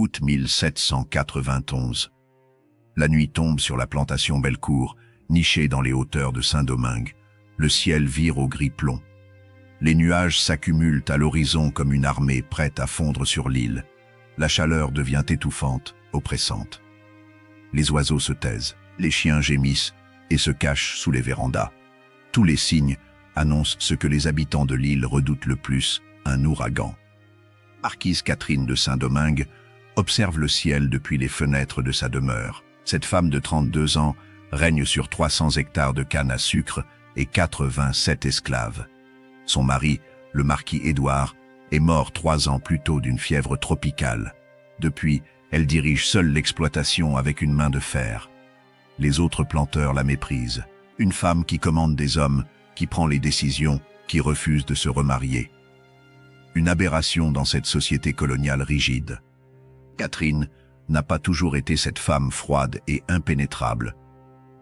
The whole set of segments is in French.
Août 1791. La nuit tombe sur la plantation Bellecour, nichée dans les hauteurs de Saint-Domingue. Le ciel vire au gris plomb. Les nuages s'accumulent à l'horizon comme une armée prête à fondre sur l'île. La chaleur devient étouffante, oppressante. Les oiseaux se taisent, les chiens gémissent et se cachent sous les vérandas. Tous les signes annoncent ce que les habitants de l'île redoutent le plus, un ouragan. Marquise Catherine de Saint-Domingue observe le ciel depuis les fenêtres de sa demeure. Cette femme de 32 ans règne sur 300 hectares de canne à sucre et 87 esclaves. Son mari, le marquis Édouard, est mort 3 ans plus tôt d'une fièvre tropicale. Depuis, elle dirige seule l'exploitation avec une main de fer. Les autres planteurs la méprisent. Une femme qui commande des hommes, qui prend les décisions, qui refuse de se remarier. Une aberration dans cette société coloniale rigide. Catherine n'a pas toujours été cette femme froide et impénétrable.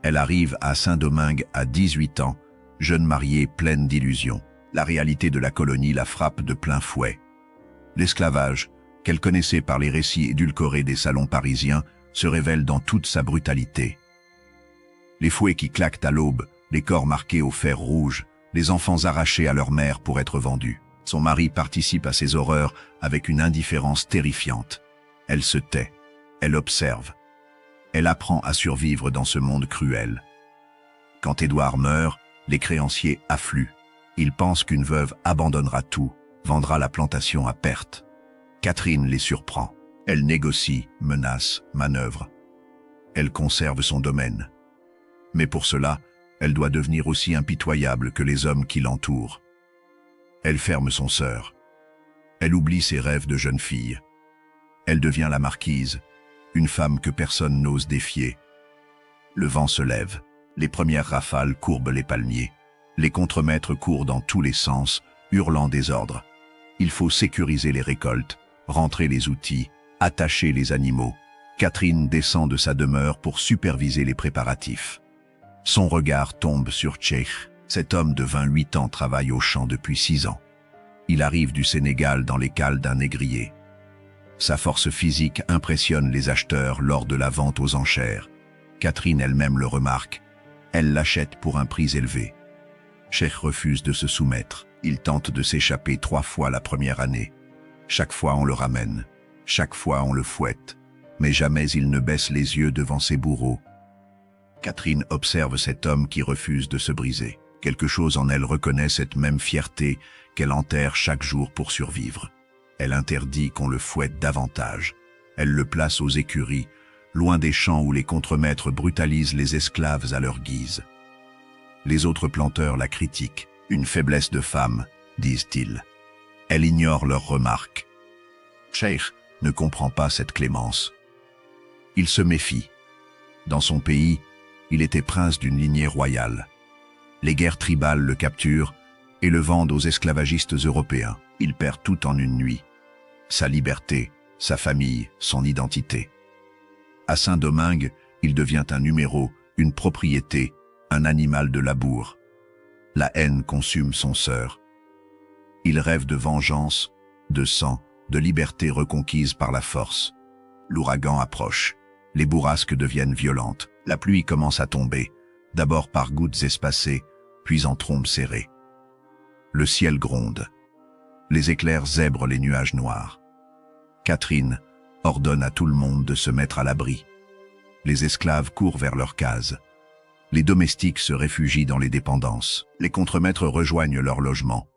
Elle arrive à Saint-Domingue à 18 ans, jeune mariée pleine d'illusions. La réalité de la colonie la frappe de plein fouet. L'esclavage, qu'elle connaissait par les récits édulcorés des salons parisiens, se révèle dans toute sa brutalité. Les fouets qui claquent à l'aube, les corps marqués au fer rouge, les enfants arrachés à leur mère pour être vendus. Son mari participe à ces horreurs avec une indifférence terrifiante. Elle se tait, elle observe. Elle apprend à survivre dans ce monde cruel. Quand Édouard meurt, les créanciers affluent. Ils pensent qu'une veuve abandonnera tout, vendra la plantation à perte. Catherine les surprend. Elle négocie, menace, manœuvre. Elle conserve son domaine. Mais pour cela, elle doit devenir aussi impitoyable que les hommes qui l'entourent. Elle ferme son sœur. Elle oublie ses rêves de jeune fille. Elle devient la marquise, une femme que personne n'ose défier. Le vent se lève, les premières rafales courbent les palmiers. Les contremaîtres courent dans tous les sens, hurlant des ordres. Il faut sécuriser les récoltes, rentrer les outils, attacher les animaux. Catherine descend de sa demeure pour superviser les préparatifs. Son regard tombe sur Cheikh. Cet homme de 28 ans travaille au champ depuis 6 ans. Il arrive du Sénégal dans les cales d'un négrier. Sa force physique impressionne les acheteurs lors de la vente aux enchères. Catherine elle-même le remarque. Elle l'achète pour un prix élevé. Cheikh refuse de se soumettre. Il tente de s'échapper 3 fois la première année. Chaque fois on le ramène. Chaque fois on le fouette. Mais jamais il ne baisse les yeux devant ses bourreaux. Catherine observe cet homme qui refuse de se briser. Quelque chose en elle reconnaît cette même fierté qu'elle enterre chaque jour pour survivre. Elle interdit qu'on le fouette davantage. Elle le place aux écuries, loin des champs où les contremaîtres brutalisent les esclaves à leur guise. Les autres planteurs la critiquent. Une faiblesse de femme, disent-ils. Elle ignore leurs remarques. Cheikh ne comprend pas cette clémence. Il se méfie. Dans son pays, il était prince d'une lignée royale. Les guerres tribales le capturent et le vendent aux esclavagistes européens. Il perd tout en une nuit. Sa liberté, sa famille, son identité. À Saint-Domingue, il devient un numéro, une propriété, un animal de labour. La haine consume son sœur. Il rêve de vengeance, de sang, de liberté reconquise par la force. L'ouragan approche. Les bourrasques deviennent violentes. La pluie commence à tomber, d'abord par gouttes espacées, puis en trombes serrées. Le ciel gronde. Les éclairs zèbrent les nuages noirs. Catherine ordonne à tout le monde de se mettre à l'abri. Les esclaves courent vers leurs cases. Les domestiques se réfugient dans les dépendances. Les contremaîtres rejoignent leur logement.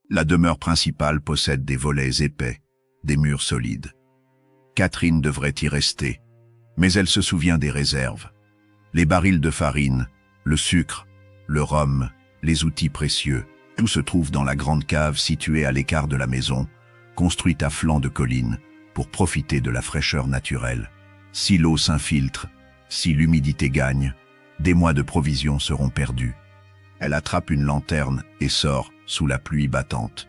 La demeure principale possède des volets épais, des murs solides. Catherine devrait y rester, mais elle se souvient des réserves. Les barils de farine, le sucre, le rhum, les outils précieux, tout se trouve dans la grande cave située à l'écart de la maison, construite à flanc de colline pour profiter de la fraîcheur naturelle. Si l'eau s'infiltre, si l'humidité gagne, des mois de provisions seront perdus. Elle attrape une lanterne et sort sous la pluie battante.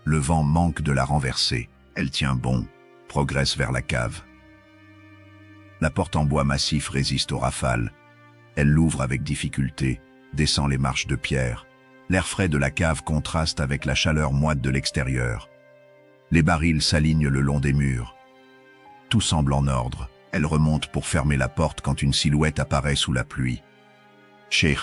Le vent manque de la renverser. Elle tient bon, progresse vers la cave. La porte en bois massif résiste aux rafales. Elle l'ouvre avec difficulté, descend les marches de pierre. L'air frais de la cave contraste avec la chaleur moite de l'extérieur. Les barils s'alignent le long des murs. Tout semble en ordre. Elle remonte pour fermer la porte quand une silhouette apparaît sous la pluie. Cheikh.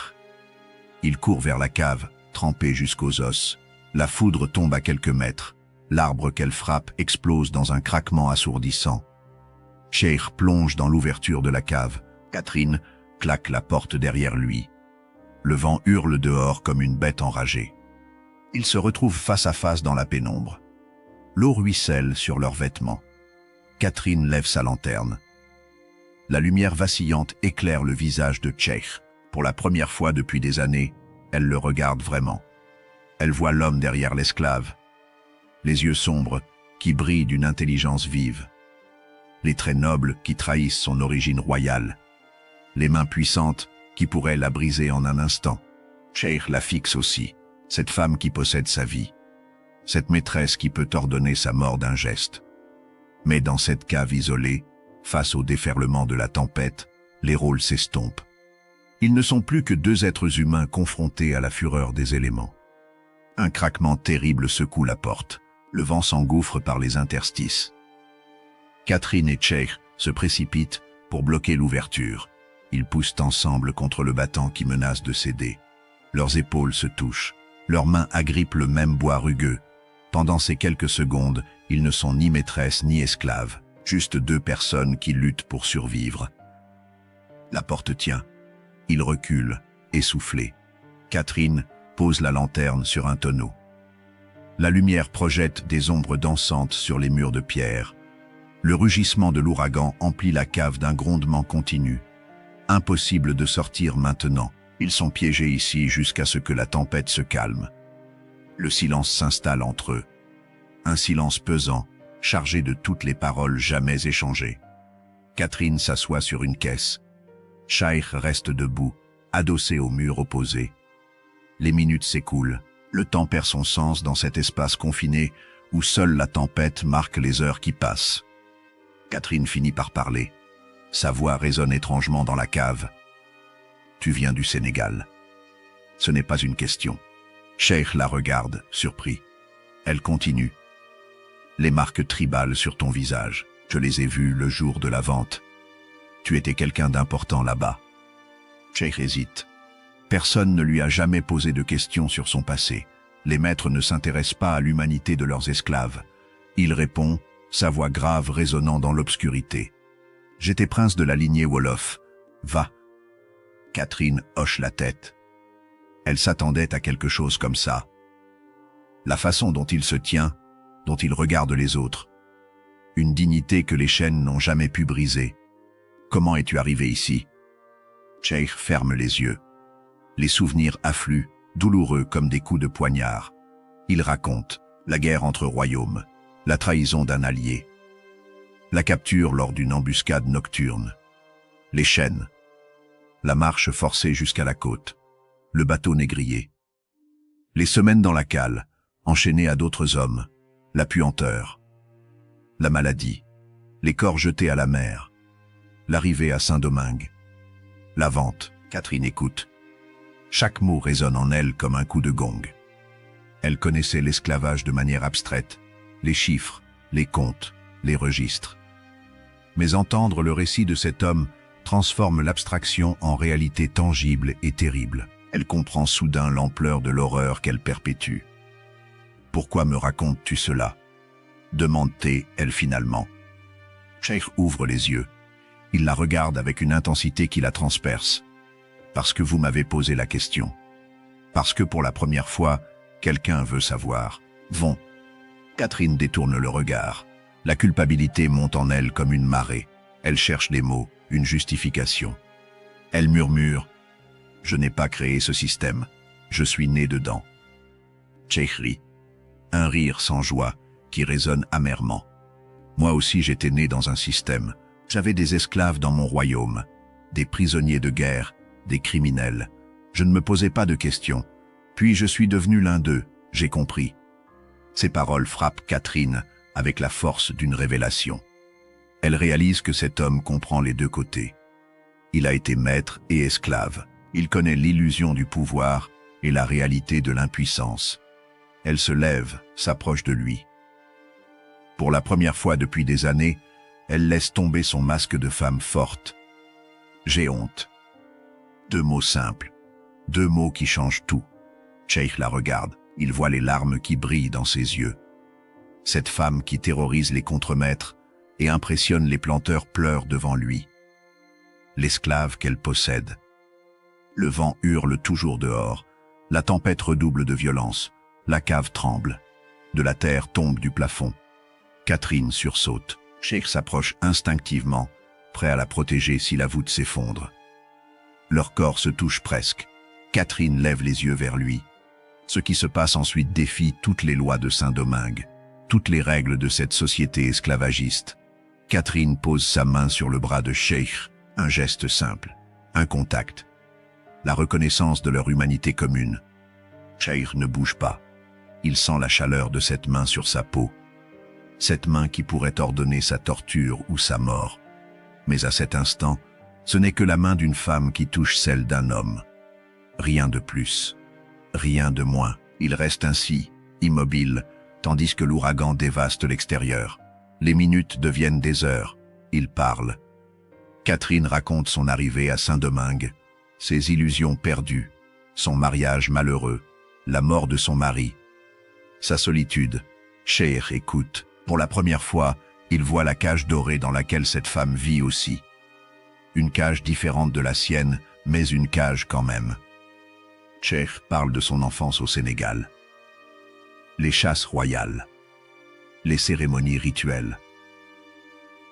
Il court vers la cave, trempé jusqu'aux os. La foudre tombe à quelques mètres. L'arbre qu'elle frappe explose dans un craquement assourdissant. Cheikh plonge dans l'ouverture de la cave. Catherine claque la porte derrière lui. Le vent hurle dehors comme une bête enragée. Ils se retrouvent face à face dans la pénombre. L'eau ruisselle sur leurs vêtements. Catherine lève sa lanterne. La lumière vacillante éclaire le visage de Cheikh. Pour la première fois depuis des années, elle le regarde vraiment. Elle voit l'homme derrière l'esclave. Les yeux sombres qui brillent d'une intelligence vive. Les traits nobles qui trahissent son origine royale. Les mains puissantes qui pourraient la briser en un instant. Cheikh la fixe aussi, cette femme qui possède sa vie. Cette maîtresse qui peut ordonner sa mort d'un geste. Mais dans cette cave isolée, face au déferlement de la tempête, les rôles s'estompent. Ils ne sont plus que deux êtres humains confrontés à la fureur des éléments. Un craquement terrible secoue la porte. Le vent s'engouffre par les interstices. Catherine et Cheikh se précipitent pour bloquer l'ouverture. Ils poussent ensemble contre le battant qui menace de céder. Leurs épaules se touchent. Leurs mains agrippent le même bois rugueux. Pendant ces quelques secondes, ils ne sont ni maîtresses ni esclaves, juste deux personnes qui luttent pour survivre. La porte tient. Ils reculent, essoufflés. Catherine pose la lanterne sur un tonneau. La lumière projette des ombres dansantes sur les murs de pierre. Le rugissement de l'ouragan emplit la cave d'un grondement continu. Impossible de sortir maintenant. Ils sont piégés ici jusqu'à ce que la tempête se calme. Le silence s'installe entre eux. Un silence pesant, chargé de toutes les paroles jamais échangées. Catherine s'assoit sur une caisse. Cheikh reste debout, adossé au mur opposé. Les minutes s'écoulent. Le temps perd son sens dans cet espace confiné où seule la tempête marque les heures qui passent. Catherine finit par parler. Sa voix résonne étrangement dans la cave. « Tu viens du Sénégal. » Ce n'est pas une question. Cheikh la regarde, surpris. Elle continue. « Les marques tribales sur ton visage, je les ai vues le jour de la vente. Tu étais quelqu'un d'important là-bas. » Cheikh hésite. Personne ne lui a jamais posé de questions sur son passé. Les maîtres ne s'intéressent pas à l'humanité de leurs esclaves. Il répond, sa voix grave résonnant dans l'obscurité. « J'étais prince de la lignée Wolof. Va. » Catherine hoche la tête. Elle s'attendait à quelque chose comme ça. La façon dont il se tient, dont il regarde les autres. Une dignité que les chaînes n'ont jamais pu briser. Comment es-tu arrivé ici? Cheikh ferme les yeux. Les souvenirs affluent, douloureux comme des coups de poignard. Il raconte la guerre entre royaumes, la trahison d'un allié, la capture lors d'une embuscade nocturne, les chaînes, la marche forcée jusqu'à la côte, le bateau négrier, les semaines dans la cale, enchaînées à d'autres hommes, la puanteur, la maladie, les corps jetés à la mer, l'arrivée à Saint-Domingue, la vente. Catherine écoute. Chaque mot résonne en elle comme un coup de gong. Elle connaissait l'esclavage de manière abstraite, les chiffres, les comptes, les registres. Mais entendre le récit de cet homme transforme l'abstraction en réalité tangible et terrible. Elle comprend soudain l'ampleur de l'horreur qu'elle perpétue. « Pourquoi me racontes-tu cela ?» demande-t-elle finalement. Cheikh ouvre les yeux. Il la regarde avec une intensité qui la transperce. « Parce que vous m'avez posé la question. Parce que pour la première fois, quelqu'un veut savoir. Vont. » Catherine détourne le regard. La culpabilité monte en elle comme une marée. Elle cherche des mots, une justification. Elle murmure « Je n'ai pas créé ce système. Je suis né dedans. » Cheikh rit. Un rire sans joie qui résonne amèrement. « Moi aussi j'étais né dans un système. J'avais des esclaves dans mon royaume, des prisonniers de guerre, des criminels. Je ne me posais pas de questions. Puis je suis devenu l'un d'eux, j'ai compris. » Ces paroles frappent Catherine avec la force d'une révélation. Elle réalise que cet homme comprend les deux côtés. Il a été maître et esclave. Il connaît l'illusion du pouvoir et la réalité de l'impuissance. Elle se lève, s'approche de lui. Pour la première fois depuis des années, Elle laisse tomber son masque de femme forte. J'ai honte. 2 mots simples. 2 mots qui changent tout. Cheikh la regarde. Il voit les larmes qui brillent dans ses yeux. Cette femme qui terrorise les contremaîtres et impressionne les planteurs pleure devant lui. L'esclave qu'elle possède. Le vent hurle toujours dehors. La tempête redouble de violence. La cave tremble. De la terre tombe du plafond. Catherine sursaute. Cheikh s'approche instinctivement, prêt à la protéger si la voûte s'effondre. Leurs corps se touchent presque. Catherine lève les yeux vers lui. Ce qui se passe ensuite défie toutes les lois de Saint-Domingue, toutes les règles de cette société esclavagiste. Catherine pose sa main sur le bras de Cheikh, un geste simple, un contact. La reconnaissance de leur humanité commune. Cheikh ne bouge pas. Il sent la chaleur de cette main sur sa peau. Cette main qui pourrait ordonner sa torture ou sa mort. Mais à cet instant, ce n'est que la main d'une femme qui touche celle d'un homme. Rien de plus. Rien de moins. Il reste ainsi, immobile, tandis que l'ouragan dévaste l'extérieur. Les minutes deviennent des heures. Il parle. Catherine raconte son arrivée à Saint-Domingue, ses illusions perdues, son mariage malheureux, la mort de son mari, sa solitude. Cheikh écoute. Pour la première fois, il voit la cage dorée dans laquelle cette femme vit aussi. Une cage différente de la sienne, mais une cage quand même. Cheikh parle de son enfance au Sénégal. Les chasses royales. Les cérémonies rituelles.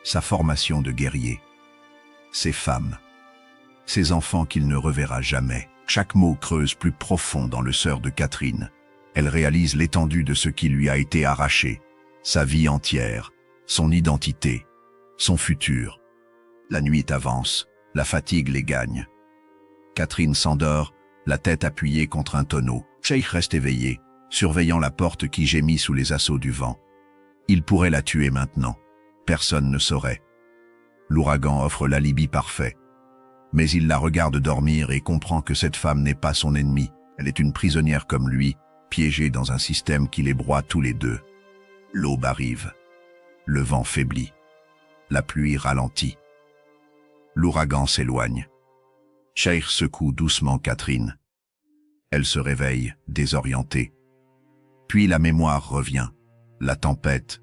Sa formation de guerrier. Ses femmes. Ses enfants qu'il ne reverra jamais. Chaque mot creuse plus profond dans le cœur de Catherine. Elle réalise l'étendue de ce qui lui a été arraché. Sa vie entière, son identité, son futur. La nuit avance, la fatigue les gagne. Catherine s'endort, la tête appuyée contre un tonneau. Cheikh reste éveillé, surveillant la porte qui gémit sous les assauts du vent. Il pourrait la tuer maintenant. Personne ne saurait. L'ouragan offre l'alibi parfait. Mais il la regarde dormir et comprend que cette femme n'est pas son ennemie. Elle est une prisonnière comme lui, piégée dans un système qui les broie tous les deux. L'aube arrive. Le vent faiblit. La pluie ralentit. L'ouragan s'éloigne. Cheikh secoue doucement Catherine. Elle se réveille, désorientée. Puis la mémoire revient. La tempête,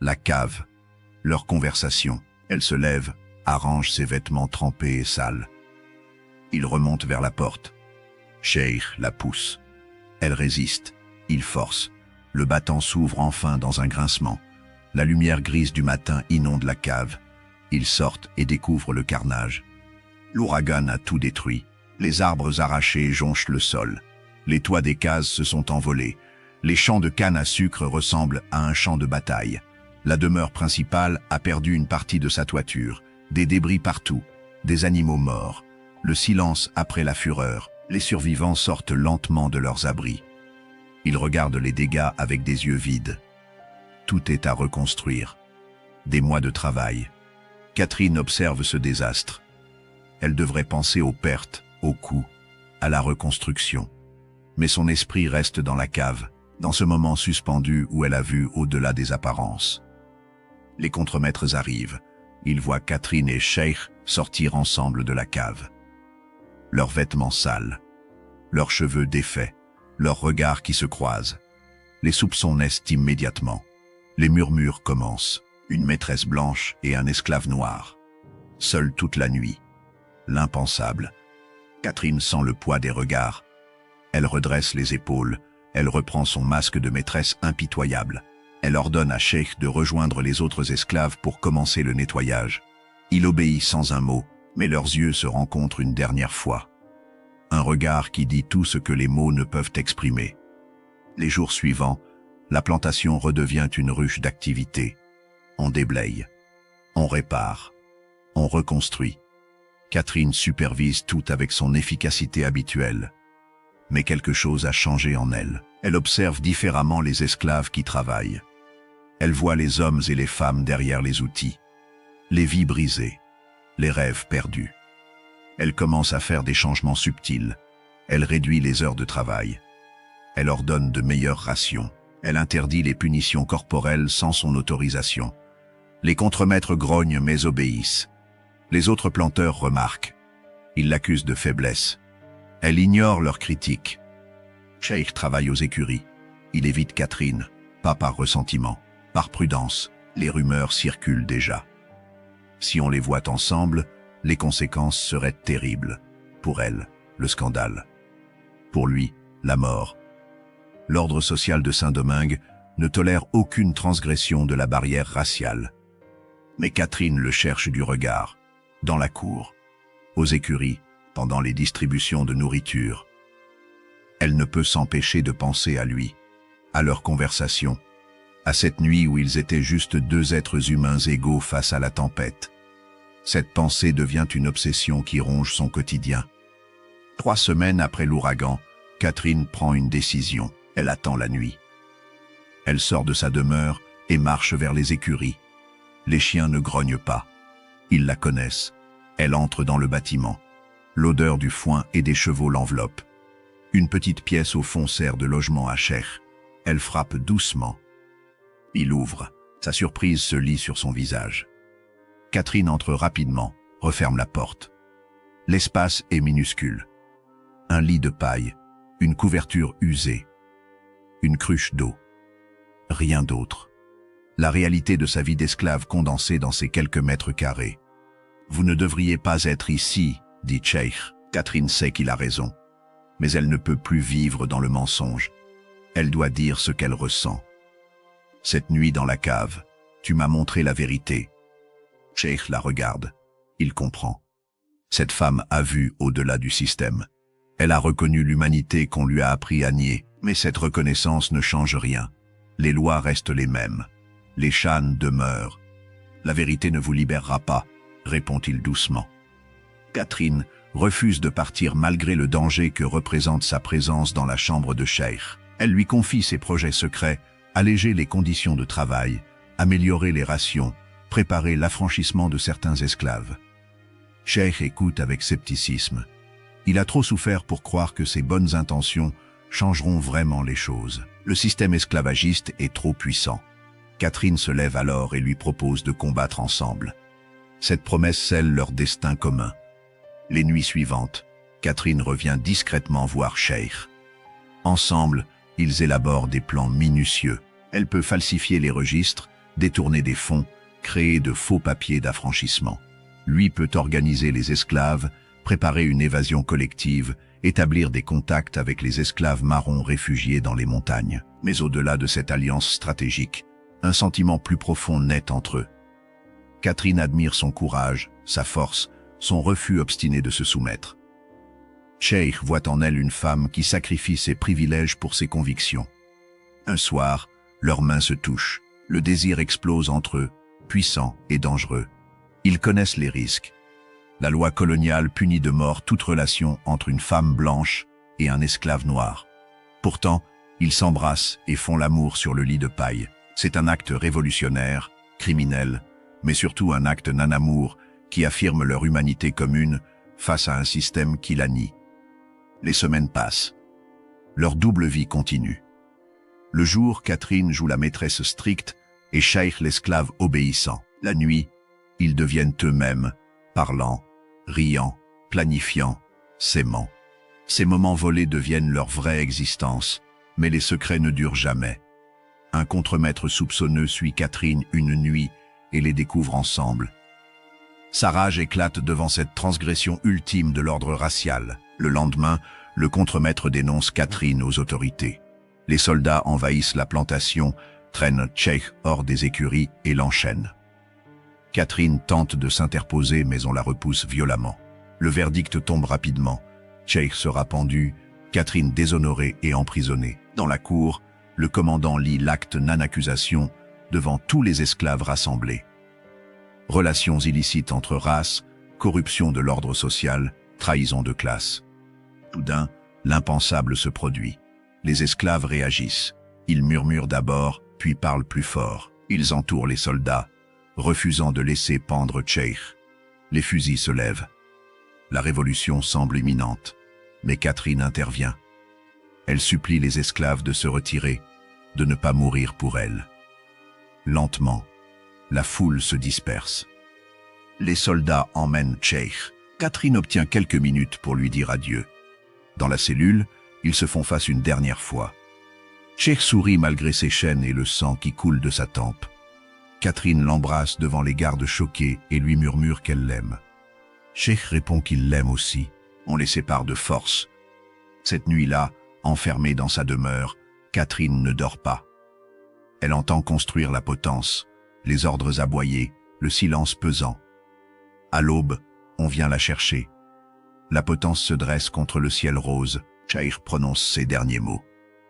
la cave, leur conversation. Elle se lève, arrange ses vêtements trempés et sales. Il remonte vers la porte. Cheikh la pousse. Elle résiste. Il force. Le battant s'ouvre enfin dans un grincement. La lumière grise du matin inonde la cave. Ils sortent et découvrent le carnage. L'ouragan a tout détruit. Les arbres arrachés jonchent le sol. Les toits des cases se sont envolés. Les champs de canne à sucre ressemblent à un champ de bataille. La demeure principale a perdu une partie de sa toiture. Des débris partout. Des animaux morts. Le silence après la fureur. Les survivants sortent lentement de leurs abris. Ils regardent les dégâts avec des yeux vides. Tout est à reconstruire. Des mois de travail. Catherine observe ce désastre. Elle devrait penser aux pertes, aux coûts, à la reconstruction. Mais son esprit reste dans la cave, dans ce moment suspendu où elle a vu au-delà des apparences. Les contremaîtres arrivent. Ils voient Catherine et Cheikh sortir ensemble de la cave. Leurs vêtements sales, leurs cheveux défaits, leurs regards qui se croisent. Les soupçons naissent immédiatement. Les murmures commencent. Une maîtresse blanche et un esclave noir. Seule toute la nuit. L'impensable. Catherine sent le poids des regards. Elle redresse les épaules. Elle reprend son masque de maîtresse impitoyable. Elle ordonne à Cheikh de rejoindre les autres esclaves pour commencer le nettoyage. Il obéit sans un mot, mais leurs yeux se rencontrent une dernière fois. Un regard qui dit tout ce que les mots ne peuvent exprimer. Les jours suivants, la plantation redevient une ruche d'activité. On déblaye, on répare, on reconstruit. Catherine supervise tout avec son efficacité habituelle. Mais quelque chose a changé en elle. Elle observe différemment les esclaves qui travaillent. Elle voit les hommes et les femmes derrière les outils. Les vies brisées, les rêves perdus. Elle commence à faire des changements subtils. Elle réduit les heures de travail. Elle ordonne de meilleures rations. Elle interdit les punitions corporelles sans son autorisation. Les contremaîtres grognent mais obéissent. Les autres planteurs remarquent. Ils l'accusent de faiblesse. Elle ignore leurs critiques. Cheikh travaille aux écuries. Il évite Catherine, pas par ressentiment, par prudence. Les rumeurs circulent déjà. Si on les voit ensemble, les conséquences seraient terribles. Pour elle, le scandale. Pour lui, la mort. L'ordre social de Saint-Domingue ne tolère aucune transgression de la barrière raciale. Mais Catherine le cherche du regard, dans la cour, aux écuries, pendant les distributions de nourriture. Elle ne peut s'empêcher de penser à lui, à leur conversation, à cette nuit où ils étaient juste deux êtres humains égaux face à la tempête. Cette pensée devient une obsession qui ronge son quotidien. 3 semaines après l'ouragan, Catherine prend une décision. Elle attend la nuit. Elle sort de sa demeure et marche vers les écuries. Les chiens ne grognent pas. Ils la connaissent. Elle entre dans le bâtiment. L'odeur du foin et des chevaux l'enveloppe. Une petite pièce au fond sert de logement à Cheikh. Elle frappe doucement. Il ouvre. Sa surprise se lit sur son visage. Catherine entre rapidement, referme la porte. L'espace est minuscule. Un lit de paille, une couverture usée, une cruche d'eau. Rien d'autre. La réalité de sa vie d'esclave condensée dans ces quelques mètres carrés. « Vous ne devriez pas être ici », dit Cheikh. Catherine sait qu'il a raison. Mais elle ne peut plus vivre dans le mensonge. Elle doit dire ce qu'elle ressent. « Cette nuit dans la cave, tu m'as montré la vérité. » Cheikh la regarde. Il comprend. Cette femme a vu au-delà du système. Elle a reconnu l'humanité qu'on lui a appris à nier. Mais cette reconnaissance ne change rien. Les lois restent les mêmes. Les chânes demeurent. La vérité ne vous libérera pas, répond-il doucement. Catherine refuse de partir malgré le danger que représente sa présence dans la chambre de Cheikh. Elle lui confie ses projets secrets, alléger les conditions de travail, améliorer les rations, préparer l'affranchissement de certains esclaves. Cheikh écoute avec scepticisme. Il a trop souffert pour croire que ses bonnes intentions changeront vraiment les choses. Le système esclavagiste est trop puissant. Catherine se lève alors et lui propose de combattre ensemble. Cette promesse scelle leur destin commun. Les nuits suivantes, Catherine revient discrètement voir Cheikh. Ensemble, ils élaborent des plans minutieux. Elle peut falsifier les registres, détourner des fonds, créer de faux papiers d'affranchissement. Lui peut organiser les esclaves, préparer une évasion collective, établir des contacts avec les esclaves marrons réfugiés dans les montagnes. Mais au-delà de cette alliance stratégique, un sentiment plus profond naît entre eux. Catherine admire son courage, sa force, son refus obstiné de se soumettre. Cheikh voit en elle une femme qui sacrifie ses privilèges pour ses convictions. Un soir, leurs mains se touchent. Le désir explose entre eux, puissant et dangereux. Ils connaissent les risques. La loi coloniale punit de mort toute relation entre une femme blanche et un esclave noir. Pourtant, ils s'embrassent et font l'amour sur le lit de paille. C'est un acte révolutionnaire, criminel, mais surtout un acte non-amour qui affirme leur humanité commune face à un système qui la nie. Les semaines passent. Leur double vie continue. Le jour, Catherine joue la maîtresse stricte et Cheikh l'esclave obéissant. La nuit, ils deviennent eux-mêmes, parlant, riant, planifiant, s'aimant. Ces moments volés deviennent leur vraie existence, mais les secrets ne durent jamais. Un contremaître soupçonneux suit Catherine une nuit et les découvre ensemble. Sa rage éclate devant cette transgression ultime de l'ordre racial. Le lendemain, le contremaître dénonce Catherine aux autorités. Les soldats envahissent la plantation, traînent Cheikh hors des écuries et l'enchaînent. Catherine tente de s'interposer mais on la repousse violemment. Le verdict tombe rapidement. Cheikh sera pendu, Catherine déshonorée et emprisonnée. Dans la cour, le commandant lit l'acte non-accusation devant tous les esclaves rassemblés. Relations illicites entre races, corruption de l'ordre social, trahison de classe. Soudain, l'impensable se produit. Les esclaves réagissent. Ils murmurent d'abord, puis parlent plus fort. Ils entourent les soldats, refusant de laisser pendre Cheikh. Les fusils se lèvent. La révolution semble imminente, mais Catherine intervient. Elle supplie les esclaves de se retirer, de ne pas mourir pour elle. Lentement, la foule se disperse. Les soldats emmènent Cheikh. Catherine obtient quelques minutes pour lui dire adieu. Dans la cellule, ils se font face une dernière fois. Cheikh sourit malgré ses chaînes et le sang qui coule de sa tempe. Catherine l'embrasse devant les gardes choqués et lui murmure qu'elle l'aime. Cheikh répond qu'il l'aime aussi. On les sépare de force. Cette nuit-là, enfermée dans sa demeure, Catherine ne dort pas. Elle entend construire la potence, les ordres aboyés, le silence pesant. À l'aube, on vient la chercher. La potence se dresse contre le ciel rose. Cheikh prononce ces derniers mots.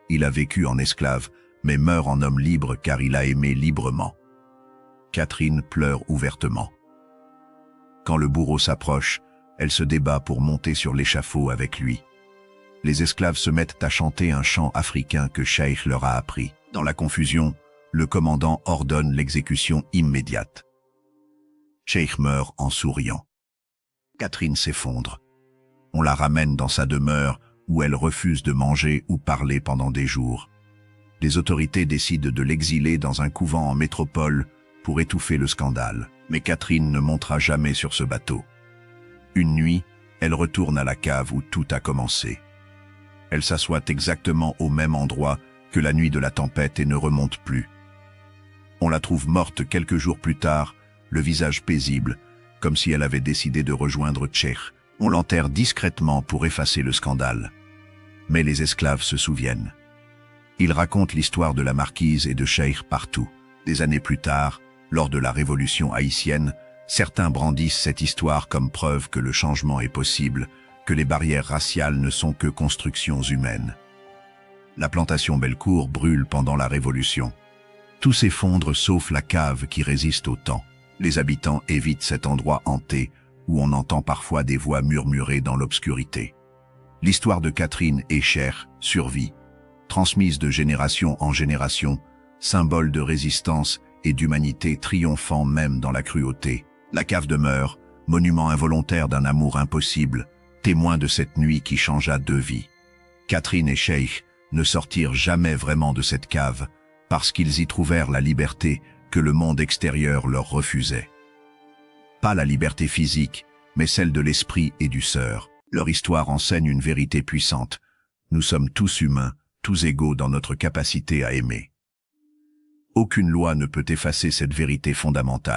Il a vécu en esclave, mais meurt en homme libre car il a aimé librement. Catherine pleure ouvertement. Quand le bourreau s'approche, elle se débat pour monter sur l'échafaud avec lui. Les esclaves se mettent à chanter un chant africain que Cheikh leur a appris. Dans la confusion, le commandant ordonne l'exécution immédiate. Cheikh meurt en souriant. Catherine s'effondre. On la ramène dans sa demeure où elle refuse de manger ou parler pendant des jours. Les autorités décident de l'exiler dans un couvent en métropole pour étouffer le scandale. Mais Catherine ne montera jamais sur ce bateau. Une nuit, elle retourne à la cave où tout a commencé. Elle s'assoit exactement au même endroit que la nuit de la tempête et ne remonte plus. On la trouve morte quelques jours plus tard, le visage paisible, comme si elle avait décidé de rejoindre Cheikh. On l'enterre discrètement pour effacer le scandale. Mais les esclaves se souviennent. Ils racontent l'histoire de la marquise et de Cheikh partout. Des années plus tard, lors de la révolution haïtienne, certains brandissent cette histoire comme preuve que le changement est possible, que les barrières raciales ne sont que constructions humaines. La plantation Bellecour brûle pendant la Révolution. Tout s'effondre sauf la cave qui résiste au temps. Les habitants évitent cet endroit hanté où on entend parfois des voix murmurer dans l'obscurité. L'histoire de Catherine et Cheikh survit, transmise de génération en génération, symbole de résistance et d'humanité triomphant même dans la cruauté. La cave demeure, monument involontaire d'un amour impossible, témoin de cette nuit qui changea deux vies. Catherine et Cheikh ne sortirent jamais vraiment de cette cave, parce qu'ils y trouvèrent la liberté que le monde extérieur leur refusait. Pas la liberté physique, mais celle de l'esprit et du cœur. Leur histoire enseigne une vérité puissante. Nous sommes tous humains, tous égaux dans notre capacité à aimer. Aucune loi ne peut effacer cette vérité fondamentale.